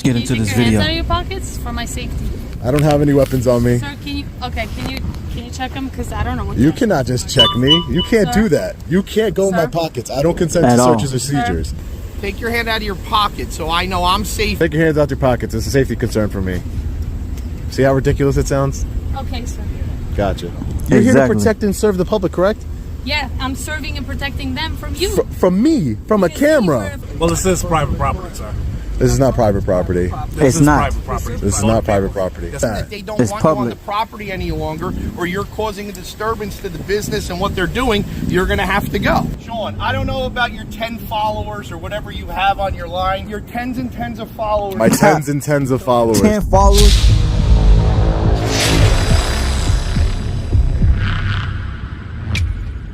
Let's get into this video. Can you take your hands out of your pockets for my safety? I don't have any weapons on me. Sir, can you check them? Because I don't know what You cannot just check me. You can't do that. You can't go in my pockets. I don't consent to searches or seizures. Take your hand out of your pocket so I know I'm safe. Take your hands out your pockets. It's a safety concern for me. See how ridiculous it sounds? Okay, sir. Gotcha. You're here to protect and serve the public, correct? Yeah, I'm serving and protecting them from you. From me, from a camera. Well, this is private property, sir. This is not private property. It's not. This is not private property. If they don't want you on the property any longer, or you're causing a disturbance to the business and what they're doing, you're going to have to go. Sean, I don't know about your 10 followers or whatever you have on your line. Your tens and tens of followers. My tens and tens of followers. 10 followers.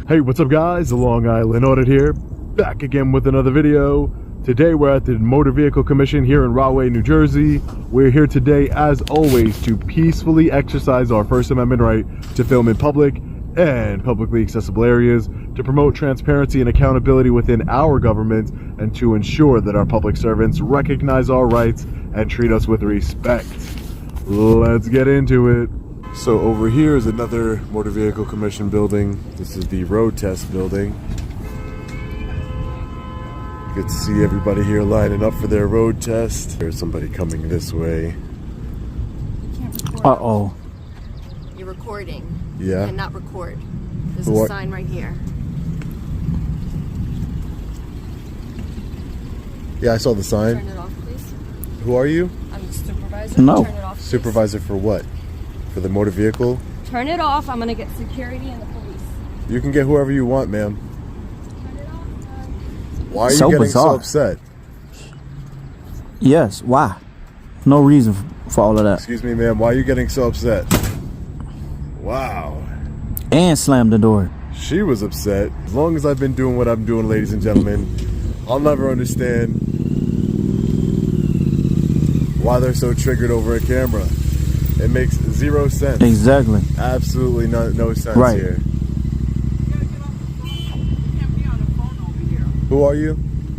Hey, what's up guys? The Long Island Audit here, back again with another video. Today we're at the Motor Vehicle Commission here in Rahway, New Jersey. We're here today, as always, to peacefully exercise our First Amendment right to film in public and publicly accessible areas, to promote transparency and accountability within our government, and to ensure that our public servants recognize our rights and treat us with respect. Let's get into it. So over here is another Motor Vehicle Commission building. This is the road test building. You can see everybody here lining up for their road test. There's somebody coming this way. Uh-oh. You're recording. Yeah. You cannot record. There's a sign right here. Yeah, I saw the sign. Turn it off, please. Who are you? I'm the supervisor. No. Turn it off, please. Supervisor for what? For the motor vehicle? Turn it off. I'm gonna get security and the police. You can get whoever you want, ma'am. Turn it off. Why are you getting so upset? Yes, why? No reason for all of that. Excuse me, ma'am. Why are you getting so upset? Wow. And slam the door. She was upset. As long as I've been doing what I'm doing, ladies and gentlemen, I'll never understand why they're so triggered over a camera. It makes zero sense. Exactly. Absolutely no sense here. Who are you?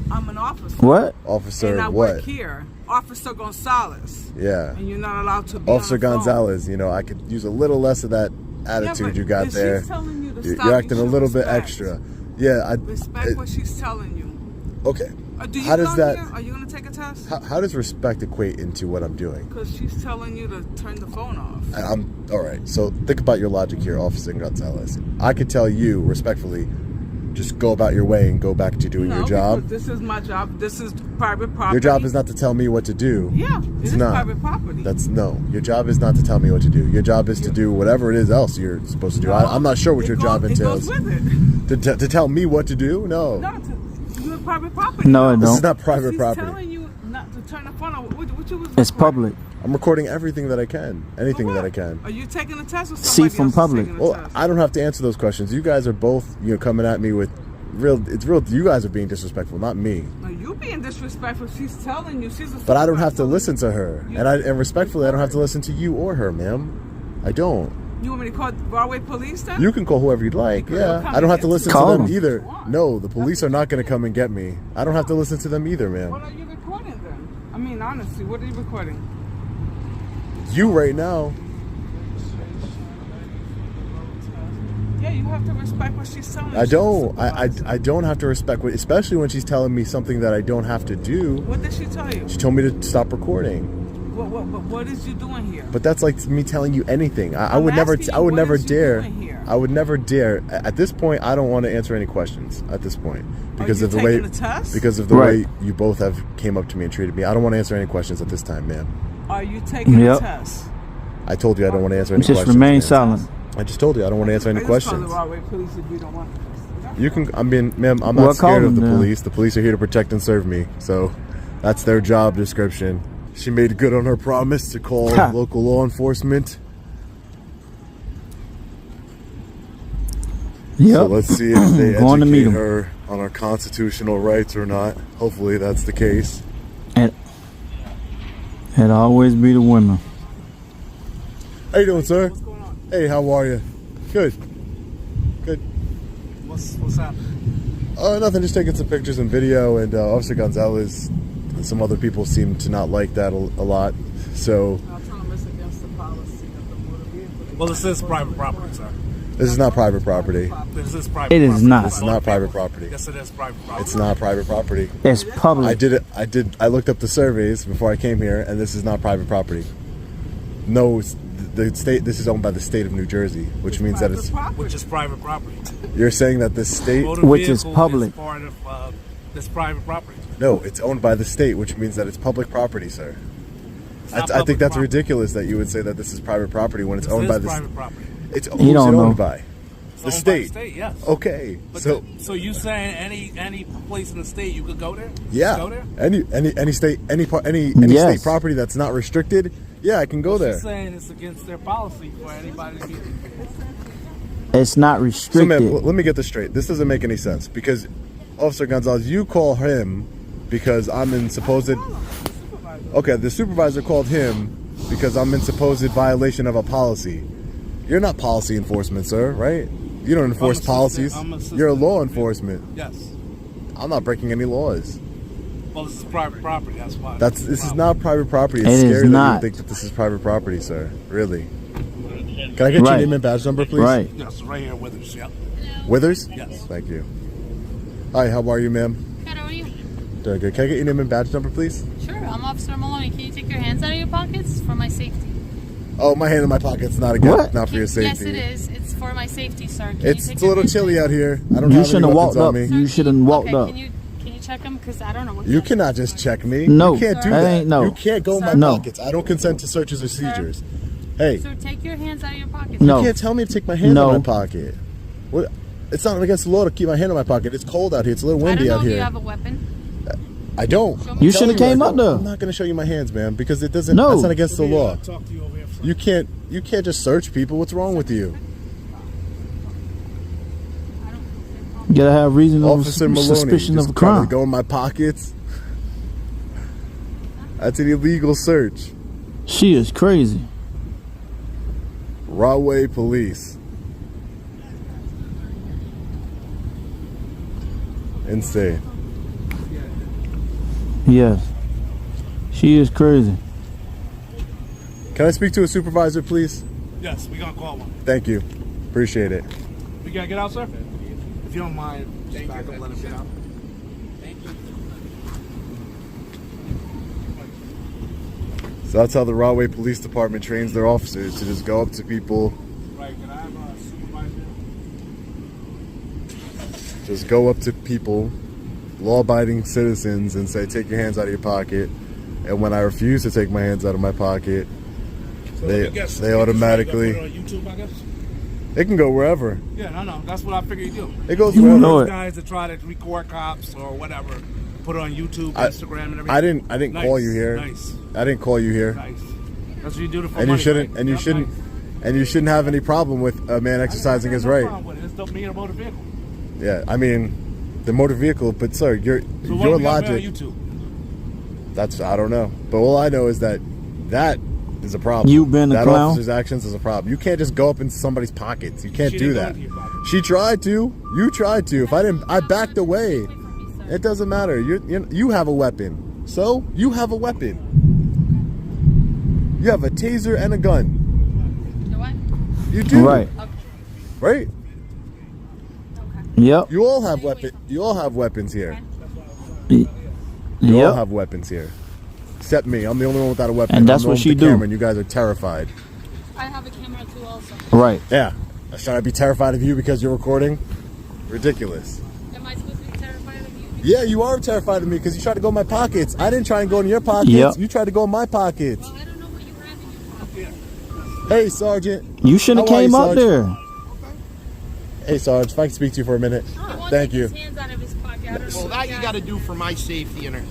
I'm an officer. What? Officer and I what? work here. Officer Gonzalez. Yeah. And you're not allowed to be Officer on the phone. Gonzalez, you know, I could use a little less of that attitude you got there. Telling you to You're acting a little bit extra. Yeah, respect what she's telling you. Okay. Do you how does that? Here? Are you going to take a test? How does respect equate into what I'm doing? Because she's telling you to turn the phone off. I'm all right. So think about your logic here, Officer Gonzalez. I could tell you respectfully, just go about your way and go back to doing your job. This is my job. This is private property. Your job is not to tell me what to do. Yeah, it's not private property. Your job is not to tell me what to do. Your job is to do whatever it is else you're supposed to do. I'm not sure what your job entails. It goes with it. To tell me what to do? No. No, you're private property. No, it don't. This is not private property. She's telling you not to turn the phone off. What you was It's public. I'm recording everything that I can. Anything that I can. Are you taking a test or somebody See from else public. taking a Well, test? I don't have to answer those questions. You guys are both, coming at me with it's real. You guys are being disrespectful, not me. No, you being disrespectful. She's telling you. She's a But I don't have to listen to her. And respectfully, I don't have to listen to you or her, ma'am. I don't. You want me to call Broadway police then? You can call whoever you'd like. Yeah. I don't have to listen to them either. No, the police are not going to come and get me. I don't have to listen to them either, ma'am. What are you recording then? I mean, honestly, what are you recording? You right now. Yeah, you have to respect what she's telling you. I don't. I don't have to respect what, especially when she's telling me something that I don't have to do. What did she tell you? She told me to stop recording. What is you doing here? But that's like me telling you anything. I would never dare. I would never dare. At this point, I don't want to answer any questions. At this point, because of the way, way you both have came up to me and treated me, I don't want to answer any questions at this time, ma'am. Are you taking a test? I told you I don't want to answer any questions. Just remain silent. I just told you I don't want to answer any questions. Police if you don't want to. You can. I mean, ma'am, I'm not scared of the police. The police are here to protect and serve me, so that's their job description. She made good on her promise to call local law enforcement. Yep. So let's see if they educate her on our constitutional rights or not. Hopefully that's the case. It always be the women. How you doing, sir? What's going on? Hey, how are you? Good. Good. What's happening? Nothing, just taking some pictures and video, and Officer Gonzalez some other people seem to not like that a lot. So I'll tell them it's against the policy of the motor vehicle. Well, this is private property, sir. this is not private property. This is private It is property. not. This is not private property. Yes, it is private property. It's not private property. It's public. I looked up the surveys before I came here, and this is not private property. No, the state. This is owned by the state of New Jersey, which means that it's. Which is private property. You're saying that the state. Motor Which is vehicle public. Is part of this private property. No, it's owned by the state, which means that it's public property, sir. It's not I think public that's property. ridiculous that you would say that this is private property when it's This owned is by the. private property. It's You who's it don't owned know. by? It's The owned by state. the state, yes. Okay, But so so you saying any place in the state you could go there? yeah, Go there? any state, any Yes. state property that's not restricted, yeah, I can go She's there. saying it's against their policy for anybody to be. It's not So, restricted. man, let me get this straight. This doesn't make any sense because, Officer Gonzalez, you call him because I'm in supposed. Okay, the supervisor called him because I'm in supposed violation of a policy. You're not policy enforcement, sir, right? You don't enforce I'm policies. assistant. You're a law enforcement. Yes. I'm not breaking any laws. Well, this is private property. That's why. This is not private property. It's It is scary that you not. think that this is private property, sir. Really? Can I get your Right. name and badge number, please? Right. Yes, right here with us. Yep. Withers? Yes. Thank you. Hi, how are you, ma'am? Good, how are you? Doing good. Can I get your name and badge number, please? Sure, I'm Officer Maloney. Can you take your hands out of your pockets for my safety? Oh, my hand in my pocket's not What? not for your safety. Yes, it is. It's for my safety, sir. Can It's you take a little your hands chilly out here. I don't You have shouldn't any have weapons walked on up. me. You shouldn't walked okay, up. Can you check them? Because I don't know what You cannot just check me. No, you can't do that that. ain't no. You can't go in my No. pockets. I don't consent to searches or seizures. Hey, So take your hands out of your pockets. No. you can't tell me to take my hand No. out of my pocket. What? It's not against the law to keep my hand in my pocket. It's cold out here. It's a little I don't windy know out if you here. have a weapon. I don't. Show me. You Tell should have me I came up don't. there. I'm not going to show you my hands, man, because it doesn't. No. That's not against the law. Talk to you over here. You can't just search people. What's wrong with you? You gotta have reasonable Officer Maloney suspicion just of a trying crime. to go in my pockets. That's an illegal search. She is crazy. Rahway Police. Insane. Yes. She is crazy. Can I speak to a supervisor, please? Yes, we gonna call one. Thank you. Appreciate it. We gotta get out, sir. If you don't mind, just back up, let him get out. So that's how the Rahway Police Department trains their officers to just go up to people, Right, can I have a supervisor? just go up to people, law-abiding citizens, and say, take your hands out of your pocket. And when I refuse to take my hands out of my pocket, So They- I guess they you just automatically- put it on YouTube, I guess. it can go wherever. Yeah, no. That's what I figured you do. It goes You wherever. know Those it. guys that try to record cops or whatever, put it on YouTube, I- Instagram, and everything. I didn't Nice, call you here. Nice, I didn't call you here. nice. That's what you do to for And money, you shouldn't right? and you Yep, shouldn't nice. and you shouldn't have any problem with a man exercising his No right. problem with it. It's the me and a motor vehicle. Yeah, I mean, the motor vehicle, but sir, So your what we gotta logic. be on YouTube? That's I don't know, but all I know is that is a problem. You been a that clown? officer's actions is a problem. You can't just go up into somebody's pockets. You can't She do didn't go that. into your pocket. She tried to. You tried to. If I didn't, I backed away. It doesn't matter. You have a weapon. So you have a weapon. You have a taser and a gun. You know what? You do. Right. Right. Yep. You all have weapon. You all have weapons here. You all Yep. have weapons here. Except me. I'm the only one without a weapon. And that's I'm the what one she with the do. camera, and you guys are terrified. I have a camera too also. Right. Yeah. Should I be terrified of you because you're recording? Ridiculous. Am I supposed to be terrified of you? Yeah, you are terrified of me because you tried to go in my pockets. I didn't try and go in your pockets. Yep. You tried to go in my pockets. Well, I don't know what you have in your pocket. Hey, Sergeant. You shouldn't have How are came you, up Sarge? there. Hey, Sarge. If I can speak to you for a minute. He won't Thank take you. His hands out of his pocket. I don't know Well, what that he you has. got to do for my safety and hers.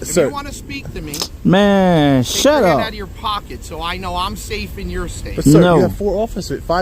If Sir. you want to speak to me, Man, take shut your hand out up. of your pocket so I know I'm safe and you're safe. But sir, No. you have 5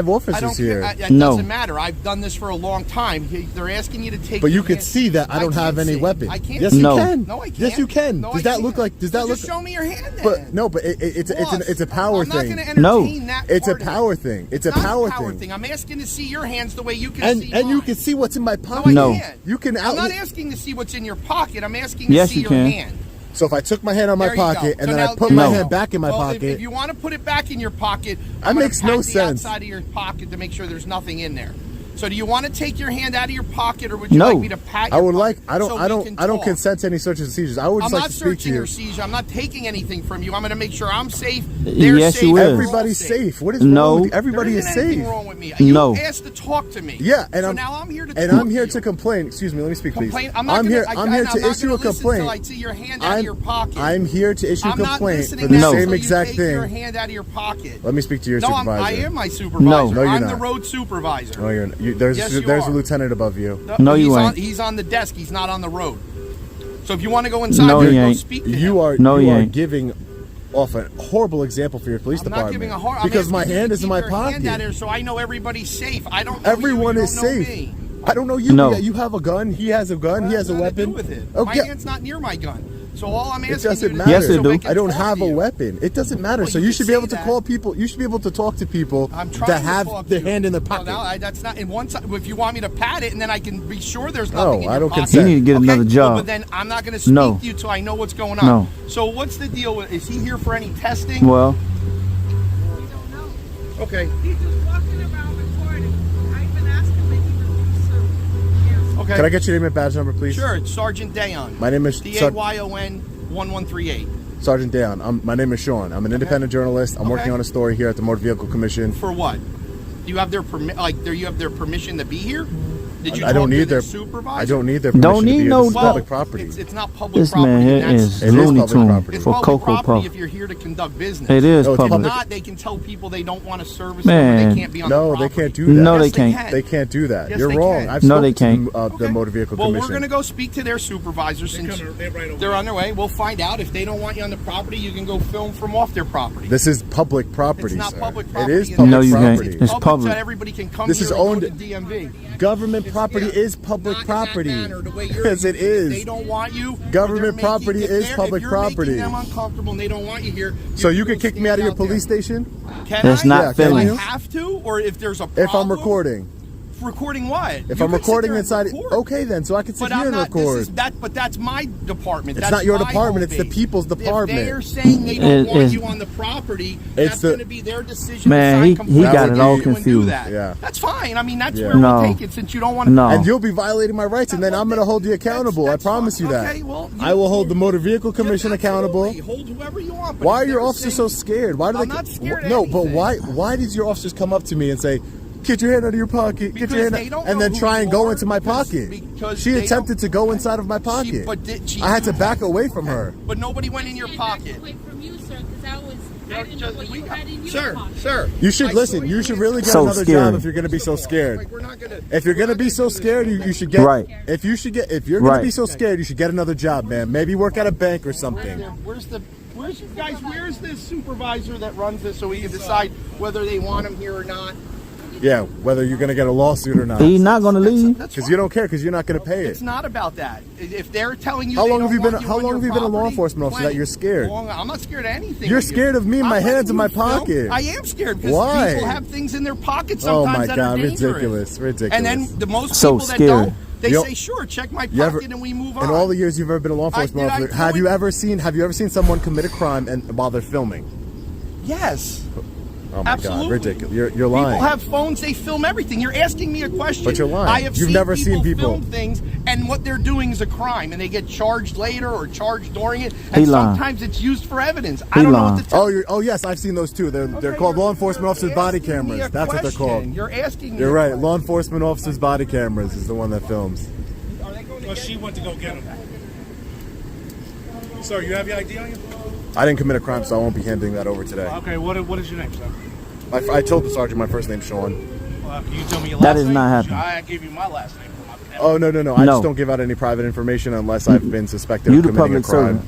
I officers don't here. care. It No. doesn't matter. I've done this for a long time. They're asking you to take. But you your can hand- see that I don't have can't any see. weapon. I can't. Yes, see. you No. can. No, I can't. Yes, you can. No, Does I that can't. look like? Does that Well, look? just show me your hand then. But no, but it's a power I'm not thing. gonna entertain No. that It's a part of it. power thing. It's a Not power power thing. I'm asking to see your hands the way you can And see you mine. can see what's in my No, pocket. No. I can't. You can I'm not out. asking to see what's in your pocket. I'm asking to Yes, see you your can. hand. So if I took my hand out of my There you go. pocket and So then now- I put my No. hand back in my Well, pocket, if you want to put it back in your pocket, That I'm gonna makes no pat the sense. outside of your pocket to make sure there's nothing in there. So do you want to take your hand out of your pocket, or would you No. like me to pat I your would like. pocket I don't. so I we don't. can I don't talk? consent to any searches and seizures. I would I'm just like not to speak to searching you. or seizure. I'm not taking anything from you. I'm going to make sure I'm safe. They're Yes, safe. you will. we're all Everybody's safe. What is No. wrong with you? Everybody There is isn't anything safe. wrong with me. You No. asked to talk to me. Yeah, and so I'm now I'm here to and talk I'm here you. to complain. Excuse me, let me speak, please. Complain. I'm not here. gonna, I'm here I'm to not issue gonna a complaint. Listen till I see your hand out of your pocket. I'm here to issue a I'm not complaint listening for the now same until exact you take your thing. hand out of your pocket. Let me speak to your No, supervisor. I am my supervisor. No. No, you're I'm not. the road supervisor. No, there's Yes, you there's a are. lieutenant above you. No, you he's ain't. On, he's on the desk. He's not on the road. So if you want to go inside, No, you he go ain't. speak to You him. are No, you he are ain't. giving off a horrible example for your police I'm not department giving a hard. because I'm my asking you hand to is in keep my your hand out pocket. here so I know everybody's safe. I don't know Everyone you, you is don't know safe. me. I don't know you. No. You have a gun. He has a gun. What he has a does that have to weapon. do with it? Oh, My yeah. hand's not near my gun. So all I'm It asking doesn't you to matter. Yes, it so do. I can I don't talk have to a you. weapon. It doesn't matter. Well, So you you can should be say able to that. call people. You should be able to talk to people I'm trying that to have talk their to you. hand in their Well, pocket. now, that's not. And once, if you want me to pat it, and then I can be sure there's No, nothing in I your don't pocket. consent. You need to get Okay? another Well, job. but then I'm not going to speak No. to you till I know what's going on. No. So what's the deal with? Is he here for any testing? Well, Okay. He's just walking around recording. I've been asking him, but he refuses to answer. Okay. Can I get your name and badge number, please? Sure. It's Sergeant Dayon. My name is Dayon 1138. Sergeant Dayon. My name is Sean. I'm an independent journalist. I'm working Okay. on a story here at the Motor Vehicle Commission. For what? Do you have their you have their permission to be here? Did you I don't talk to need the their supervisor? I don't need their permission Don't to be need here. no- This is Well, public property. It's not public this property. man here That's- is It is Looney public Tune property. It's for public Cocoa property Puff. if you're here to conduct business. It is No, it's If public. not, they can tell people they don't want to service Man. them, or they can't be on the No, they property. can't do that. No, Yes, they can't. They can't do that. Yes, You're they wrong. can. I've No, spoken they to can't. the Okay. Motor Vehicle Well, Commission. we're going to go speak to their supervisor since They're right over they're on their way. We'll find out. If they don't want you on the property, you can go film from off their property. This is public property, It's not sir. public It property. is It's public No, you can't. property. It's public public. so everybody can come This here is and go owned- to DMV. Government property Yeah. is public Not property. in that manner, the way you're Yes, it using is. If they don't want you. Government if they're property if is they're- public if you're property. Making them uncomfortable and they don't want you here. So you can can kick me out of your police station Can That's I? not Yeah, can Do I you? have to, or if there's a problem? if I'm recording. Recording what? If You I'm can sit recording there and inside, record. okay then. So I can sit But here I'm and not. record. This is that. But that's my department. It's That's not your my department, home it's the base. people's department. If they're saying they don't It want is- you on the property, It's that's the- going to be their decision. Man, to he sign complaints got it and all you and do confused. that. Yeah. That's fine. I mean, that's Yeah. where No. we'll take it since you don't want to. No. And you'll be violating my rights, and then I'm going to hold you accountable. That's I promise you fine. that. Okay, well, I will hold the Motor Vehicle Commission accountable. Absolutely. Hold whoever you want. but Why if are your they're officers so saying- scared? Why do I'm they? not scared of No, but anything. why did your officers come up to me and say, "Get your hand out of your pocket, Because get your hand they out," don't and know then who try and you go are, into my because- pocket? because She they attempted to go inside of my She- pocket. but did she- I had to back away from her. But nobody went in your pocket. From you, sir, 'cause I didn't know what you had in your Sir, pocket. sir. You should I listen. saw You should really get So another scary. job if you're going to be so scared. Like, we're not gonna. If you're gonna be so scared, you should get. Right. If you're gonna Right. be so scared, you should get another job, man. Maybe work at a bank or something. Where's the supervisor that runs this so we can decide whether they want him here or not? Yeah, whether you're gonna get a lawsuit or not. He's not gonna leave. That's Because you don't care, because you're not gonna pay it. It's not about that. If they're telling you, How they long don't have you been? want How on long your have you been a law property, enforcement officer that plenty. you're scared? I'm not scared of anything. You're with you. scared of me and my I'm letting hands in you my film. pocket. I am scared because Why? people have things in their pockets Oh sometimes my that God, are dangerous. ridiculous. And then the most So people that scary. don't, they You- say, "Sure, check my You ever- pocket," and we move on. In all the years you've ever been a law enforcement did I officer, tell have you you- ever seen someone commit a crime and while they're filming? Yes. Oh my Absolutely. God, ridiculous! You're lying. People have phones; they film everything. You're asking me a question. But you're lying. I have You've never seen people- film things, and what they're doing is a crime, and they get charged later or charged during it. And He lying. sometimes it's used for evidence. He I don't know lying. what to tell. Oh yes, I've seen those too. They're Okay, called you're- law enforcement officers you're body asking me cameras. a That's what they're called. question. You're asking me. You're a right. question. Law enforcement officers body cameras is the one that films. Are they going to Well, get she went to go get him. Sir, you have your ID on you? I didn't commit a crime, so I won't be handing that over today. Okay, what is your name, sir? I told the sergeant my first name's Sean. Can you tell me your That last is name? not happening. I gave you my last name. Oh no! I No. just don't give out any private information unless I've been suspected You of the committing a public crime. servant.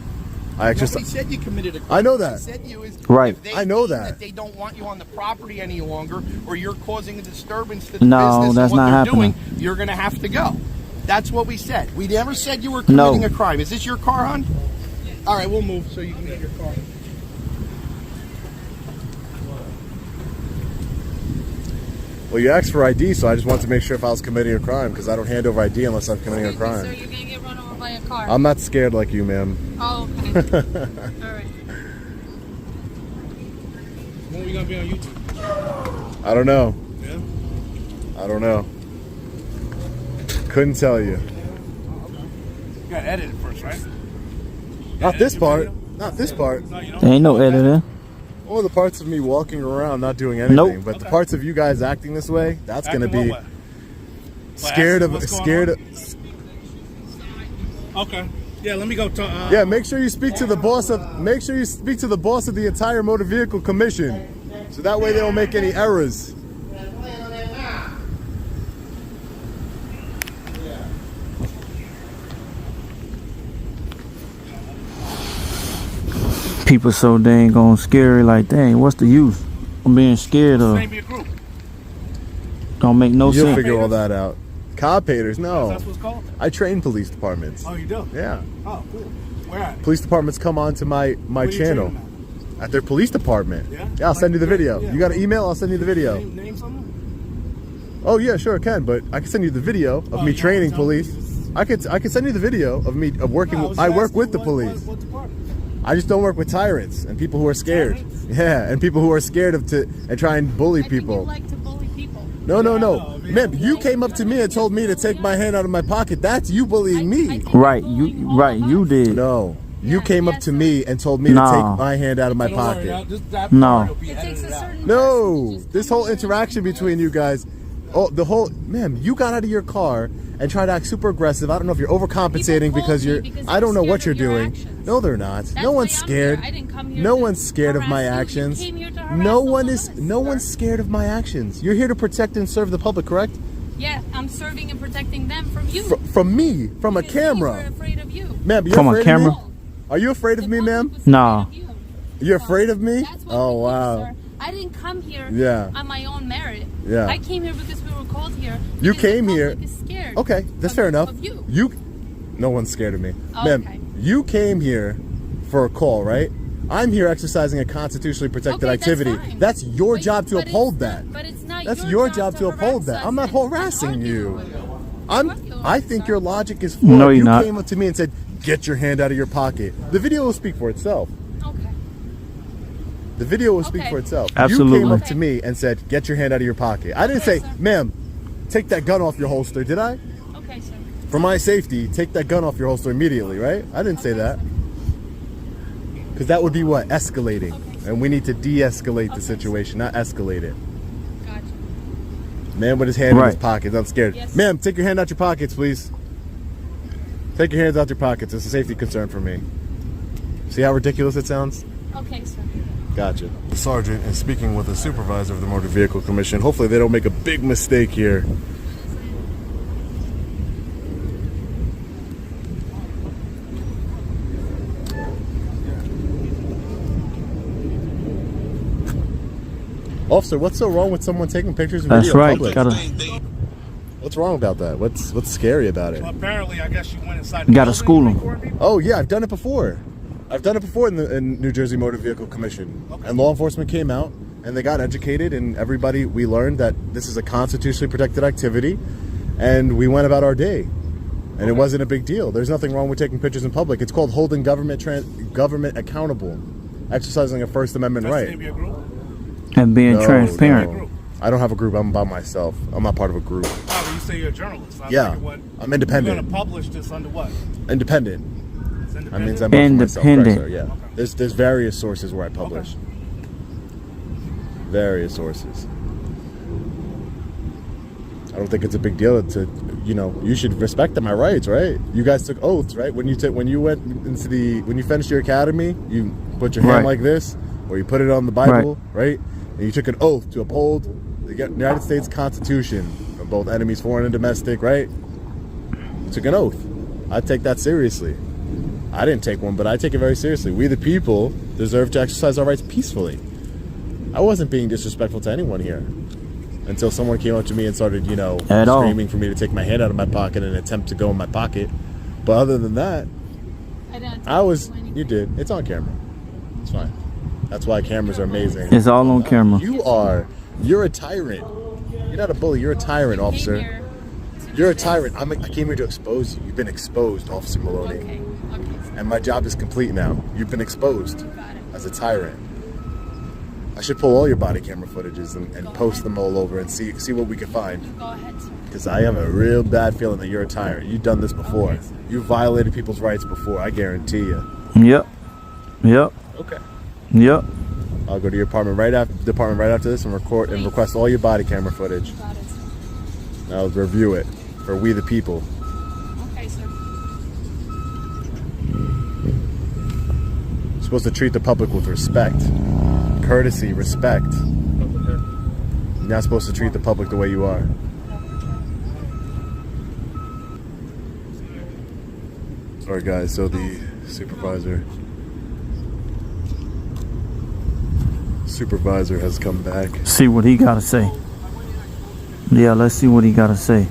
I just Nobody said you committed a crime. I know What that. I said you is Right. if they I know mean that. they don't want you on the property any longer, or you're causing a disturbance to the No, business that's and what not they're happening. doing, you're going to have to go. That's what we said. We never said you were committing No. a crime. Is this your car, hon? All right, we'll move so you can get your car. Well, you asked for ID, so I just wanted to make sure if I was committing a crime because I don't hand over ID unless I'm committing a So crime. you're gonna get run over by a car. I'm not scared like you, ma'am. Oh, okay. All right. When we gonna be on YouTube? I don't know. Yeah. I don't know. Couldn't tell you. You gotta edit it first, right? Not this your part. video? Not this part. No, you don't. There ain't no editing. All the parts of me walking around not doing anything, Nope. but the Okay. parts of you guys acting this way, that's Acting gonna be what way? scared of What's going scared on? of. Okay. Yeah, let me go talk. Yeah, make sure you speak to the boss of. Make sure you speak to the boss of the entire Motor Vehicle Commission, so that way they don't make any errors. People so dang on scary, like, dang, what's the use? I'm being scared of. Maybe a group. Don't make no You'll sense. figure all that out. Cop haters, no. That's what it's called. I train police departments. Oh, you do? Yeah, Oh, cool. Where at? police departments come on to my Where you channel training at their police department. Yeah? I'll send you the video. Yeah. You got an email? I'll send you the video. Name something? Oh yeah, sure, I can, but I can send you the video of Oh, me you training wanna tell police. me? I can send you the video of me of working. No, was I just work asking with the what police. department? I just don't work with tyrants and people who are scared. Tyrants? Yeah, and people who are scared of and try and bully I think you people. like to bully people. No, no, no, I mean, ma'am, you came up to me and told me to take my hand out of my pocket. That's you bullying me. Right, you did. No, you Yeah, came up yes, to sir. me and told me to Nah. take my hand out of my Don't worry, pocket. that No. part will be It takes edited a out. certain No, person to just this come whole in and interaction bully between you guys. Oh, the whole, ma'am, you got out of your car and tried to act super aggressive. I don't know if you're overcompensating People because called me you're. because I don't know they're what you're scared of your doing. actions. No, they're not. That's No why one's I'm scared. here. I didn't come here No to one's scared of my harass you. You actions. came here to harass No one someone is. else, No sir. one's scared of my actions. You're here to protect and serve the public, correct? Yeah, I'm serving and protecting them from you. From me, from a Because we were camera, afraid of you. ma'am. You're From a afraid camera? Of me? Are you afraid of The me, public ma'am? was Nah. afraid of you. You're afraid of me? That's what Oh we do, wow. sir. I didn't come here Yeah. on my own merit. Yeah. I came here because we were called here. You because the came here- public is scared Okay, that's of- fair enough. Of you. No one's scared of me. Oh, Ma'am, okay. you came here for a call, right? I'm here exercising a constitutionally protected Okay, activity. That's, fine. That's your But- job to but it's uphold not- that. But it's not That's your job to uphold harass that. us I'm not and harassing argue you. with us. I Argue think with your us. logic is flawed. No, you're you not. came up to me and said, "Get your hand out of your pocket." The video will speak for itself. Okay. The video will speak Okay. for itself. Absolutely. You came up Okay. to me and said, "Get your hand out of your pocket." I didn't Okay, say, sir. "Ma'am, take that gun off your holster," did I? Okay, sir. For my safety, take that gun off your holster immediately, right? I didn't say that. Because that would be what? Escalating. And we need to de-escalate the situation, not escalate it. Gotcha. Man with his hand in his Right. pockets, I'm scared. Yes. Ma'am, take your hand out your pockets, please. Take your hands out your pockets. It's a safety concern for me. See how ridiculous it sounds? Okay, sir. Gotcha. The sergeant is speaking with the supervisor of the Motor Vehicle Commission. Hopefully they don't make a big mistake here. Officer, what's so wrong with someone taking pictures and That's video in right. public? Gotta What's wrong about that? What's scary about it? Well, apparently, I guess you went inside. You gotta school 'em. Oh yeah, I've done it before. I've done it before in New Jersey Motor Vehicle Commission. And law enforcement came out and they got educated, and everybody, we learned that this is a constitutionally protected activity, and we went about our day. And it wasn't a big deal. There's nothing wrong with taking pictures in public. It's called holding government accountable, exercising a First Amendment That's right. maybe a group. and being No, transparent. no. I don't have a group. I'm by myself. I'm not part of a group. Oh, but you say you're a journalist. I'm Yeah, thinking what, I'm independent. You're going to publish this under what? Independent. It's I independent? mean, I'm for myself, correct, Independent. sir, yeah. There's various sources where I publish. Various sources. I don't think it's a big deal to, you should respect my rights, right? You guys took oaths, right? When you finished your academy, you put your hand Right. like this, or you put it on the Bible, right? And you took an oath to uphold the United States Constitution from both enemies, foreign and domestic, right? You took an oath. I take that seriously. I didn't take one, but I take it very seriously. We the people deserve to exercise our rights peacefully. I wasn't being disrespectful to anyone here until someone came up to me and started, At all. screaming for me to take my hand out of my pocket in an attempt to go in my pocket. But other than that, I didn't you did. It's on camera. It's fine. That's why cameras are amazing. It's all on camera. You're a tyrant. You're not a bully. You're a tyrant, officer. You're a tyrant. I came here to expose you. You've been exposed, Officer Maloney. Okay. Okay. And my job is complete now. You've been exposed as a tyrant. I should pull all your body camera footages and post them all over and see what we can find. Go ahead, sir. Because I have a real bad feeling that you're a tyrant. You've done this before. Okay, sir. You've violated people's rights before, I guarantee you. Yep. Yep. Okay. Yep. I'll go to your department right after this and record and request all your body camera footage. Got it, sir. I'll review it for we the people. Okay, sir. You're supposed to treat the public with respect, courtesy, respect. You're not supposed to treat the public the way you are. Alright guys, so the supervisor has come back. See what he gotta say. Yeah, let's see what he gotta say.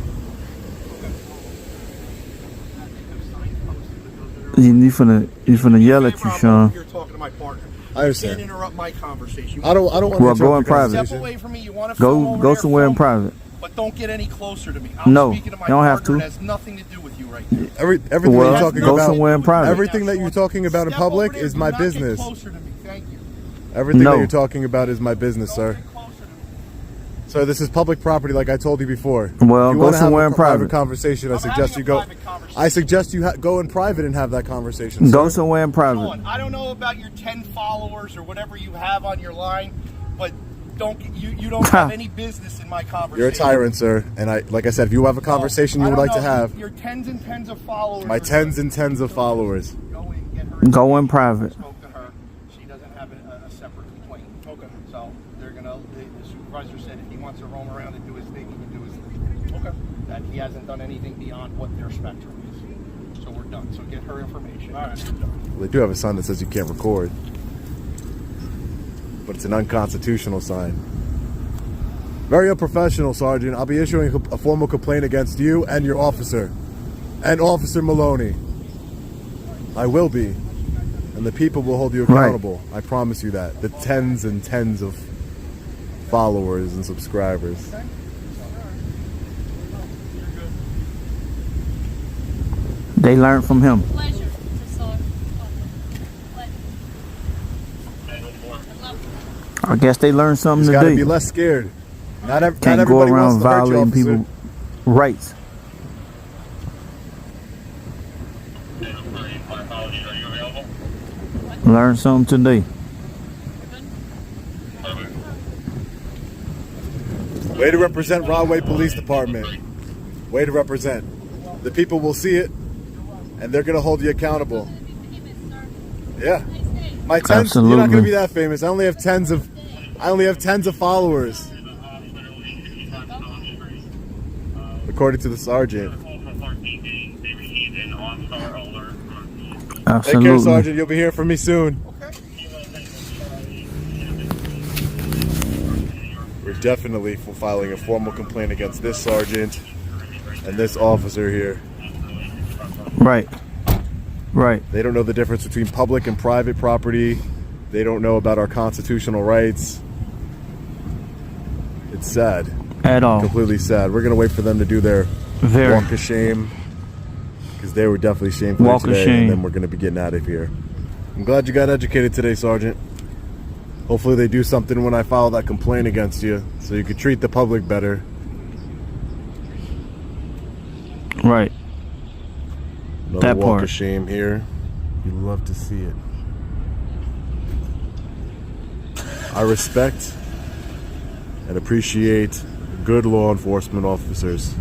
You finna yell at you, Sean. You're talking to my partner. I understand. You can't interrupt my conversation. I don't want to Well, go in private. Step away from me. You want to film over Go there, somewhere in film, private. but don't get any closer to me. I'm No, speaking to my you don't have partner. to. It has nothing to do with you right now. Everything Well, that you're talking go about. somewhere in private. Everything that you're talking about in Step over public there, is do my not get business. closer to me. Thank you. Everything No. that you're talking about is my business, sir. Don't get closer to me. So this is public property, like I told you before. Well, If you go wanna have somewhere a in private. conversation. I I'm suggest having you a go. private conversation. I suggest you go in private and have that conversation. Go sir. somewhere in private. Sean, I don't know about your 10 followers or whatever you have on your line, but you don't have any business in my conversation. You're a tyrant, sir. And like I said, if you have a conversation you would like to have, Your tens and tens of followers. my tens and tens of followers. Go in, get her. Go in private. Spoke to her. She doesn't have a separate complaint. Okay. So they're gonna. The supervisor said if he wants to roam around and do his thing, he can do his thing. Okay. That he hasn't done anything beyond what their spectrum is. So we're done. So get her information. All right. We're done. Well, they do have a sign that says you can't record, but it's an unconstitutional sign. Very unprofessional, Sergeant. I'll be issuing a formal complaint against you and your officer, and Officer Maloney. I will be, and the people will hold you accountable. I promise you that. The tens and tens of followers and subscribers. They learned from him. Pleasure. Just I guess they learned something You got to be today. less scared. Not Can't everybody go wants around to hurt you, violating officer. people's rights. Learn something today. Way to represent Rahway Police Department. Way to represent. The people will see it, and they're gonna hold you accountable. Yeah, my tens. Absolutely. You're not gonna be that famous. I only have tens of followers. According to the sergeant. Take care, Absolutely. Sergeant. You'll be hearing from me soon. We're definitely filing a formal complaint against this sergeant and this officer here. Right. Right. They don't know the difference between public and private property. They don't know about our constitutional rights. It's sad. At all. Completely sad. We're going to wait for them to do their Very. walk of shame, because they were definitely shameful Walk of today, shame. and then we're going to be getting out of here. I'm glad you got educated today, Sergeant. Hopefully they do something when I file that complaint against you, so you could treat the public better. Right. Another That walk part. of shame here. You'd love to see it. I respect and appreciate good law enforcement officers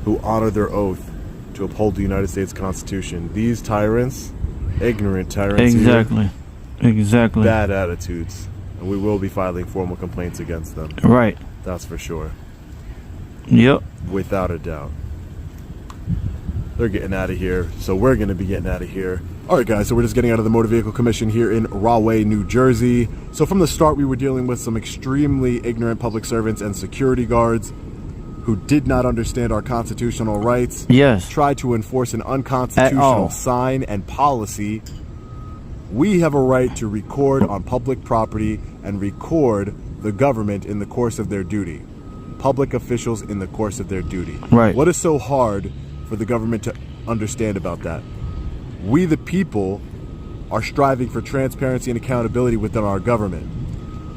who honor their oath to uphold the United States Constitution. These tyrants, ignorant tyrants, Exactly. Exactly. bad attitudes, and we will be filing formal complaints against them. Right. That's for sure, Yep. without a doubt. They're getting out of here, so we're going to be getting out of here. All right, guys, so we're just getting out of the Motor Vehicle Commission here in Rahway, New Jersey. So from the start, we were dealing with some extremely ignorant public servants and security guards who did not understand our constitutional rights, Yes. tried to enforce an unconstitutional sign and policy. We have a right to record on public property and record the government in the course of their duty. Public officials in the course of their duty. Right. What is so hard for the government to understand about that? We the people are striving for transparency and accountability within our government.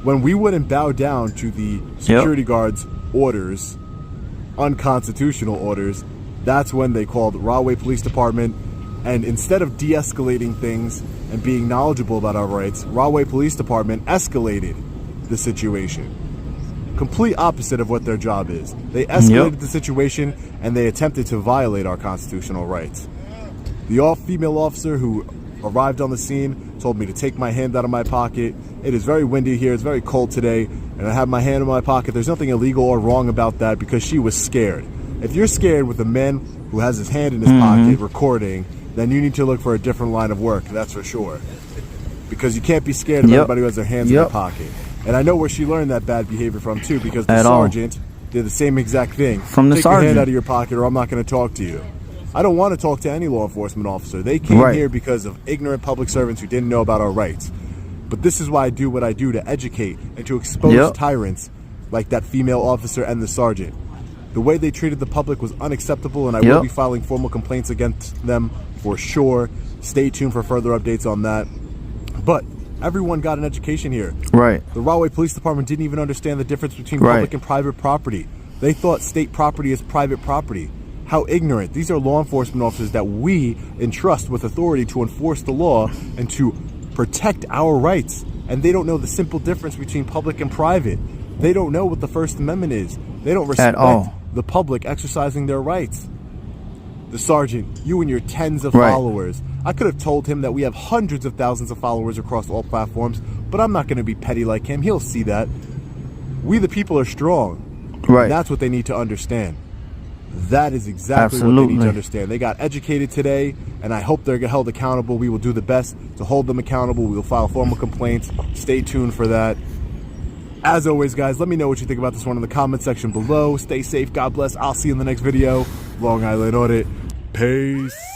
When we wouldn't bow down to the security guards' orders, unconstitutional orders, that's when they called Rahway Police Department, and instead of de-escalating things and being knowledgeable about our rights, Rahway Police Department escalated the situation. Complete opposite of what their job is. They escalated the situation and they attempted to violate our constitutional rights. The all-female officer who arrived on the scene told me to take my hand out of my pocket. It is very windy here, it's very cold today, and I have my hand in my pocket. There's nothing illegal or wrong about that because she was scared. If you're scared with a man who has his hand in his pocket recording, then you need to look for a different line of work, that's for sure. Because you can't be scared of everybody who has their hands in their pocket. And I know where she learned that bad behavior from too, because the sergeant did the same exact thing. From the Take sergeant. your hand out of your pocket or I'm not going to talk to you. I don't want to talk to any law enforcement officer. They came here because of ignorant public servants who didn't know about our rights. But this is why I do what I do, to educate and to expose tyrants like that female officer and the sergeant. The way they treated the public was unacceptable, and I will be filing formal complaints against them for sure. Stay tuned for further updates on that. But everyone got an education here. Right. The Rahway Police Department didn't even understand the difference between public and private property. They thought state property is private property. How ignorant. These are law enforcement officers that we entrust with authority to enforce the law and to protect our rights. And they don't know the simple difference between public and private. They don't know what the First Amendment is. They don't respect the public exercising their rights. The sergeant, you and your tens of followers. I could have told him that we have hundreds of thousands of followers across all platforms, but I'm not going to be petty like him. He'll see that. We the people are strong. Right. That's what they need to understand. That is exactly what they need to understand. They got educated today, and I hope they're held accountable. We will do the best to hold them accountable. We will file formal complaints. Stay tuned for that. As always, guys, let me know what you think about this one in the comment section below. Stay safe. God bless. I'll see you in the next video. Long Island Audit. Peace.